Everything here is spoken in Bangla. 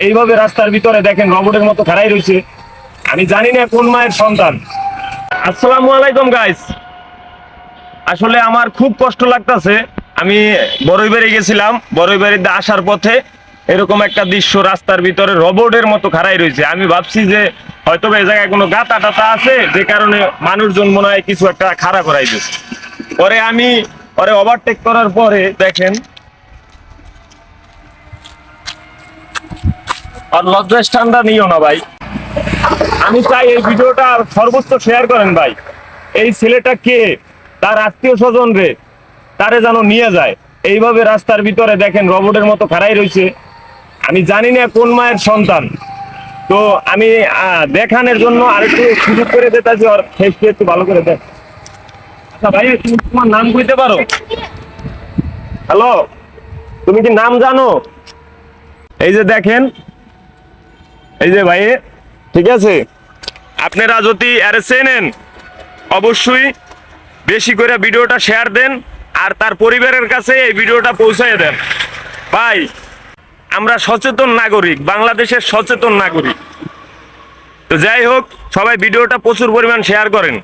এইভাবে রাস্তার ভিতরে দেখেন রবটের মতো খাড়াই রয়েছে। আমি জানি না কোন মায়ের সন্তান। আসসালামু আলাইকুম গাইস। আসলে আমার খুব কষ্ট লাগতেছে। আমি বড়ইবাড়ি গেছিলাম, বড়ইবাড়িতে আসার পথে এরকম একটা দৃশ্য, রাস্তার ভিতরে রবটের মতো খাড়াই রয়েছে। আমি ভাবছি যে হয়তো এই জায়গায় কোনো গাতা টাতা আছে, যে কারণে মানুষজন মনে হয় কিছু একটা খাড়া করাই দিয়েছে। পরে আমি পরে ওভারটেক করার পরে দেখেন, আর লজ্জা স্থানটা নিও না ভাই। আমি চাই এই ভিডিওটা সর্বোচ্চ শেয়ার করেন ভাই। এই ছেলেটা কে, তার আত্মীয় স্বজন রে তারে যেন নিয়ে যায়। এইভাবে রাস্তার ভিতরে দেখেন রবটের মতো খাড়াই রয়েছে। আমি জানি না কোন মায়ের সন্তান। তো আমি দেখানোর জন্য আরেকটু সুযোগ করে দিতেছি, আর ফেসটা একটু ভালো করে দেখ। আচ্ছা ভাই, তুমি তোমার নাম কইতে পারো? হ্যালো, তুমি কি নাম জানো? এই যে দেখেন, এই যে ভাই, ঠিক আছে, আপনারা যদি আরে চেনেন অবশ্যই বেশি করে ভিডিওটা শেয়ার দেন, আর তার পরিবারের কাছে এই ভিডিওটা পৌঁছায় দেন। ভাই, আমরা সচেতন নাগরিক, বাংলাদেশের সচেতন নাগরিক। তো যাই হোক, সবাই ভিডিওটা প্রচুর পরিমাণ শেয়ার করেন।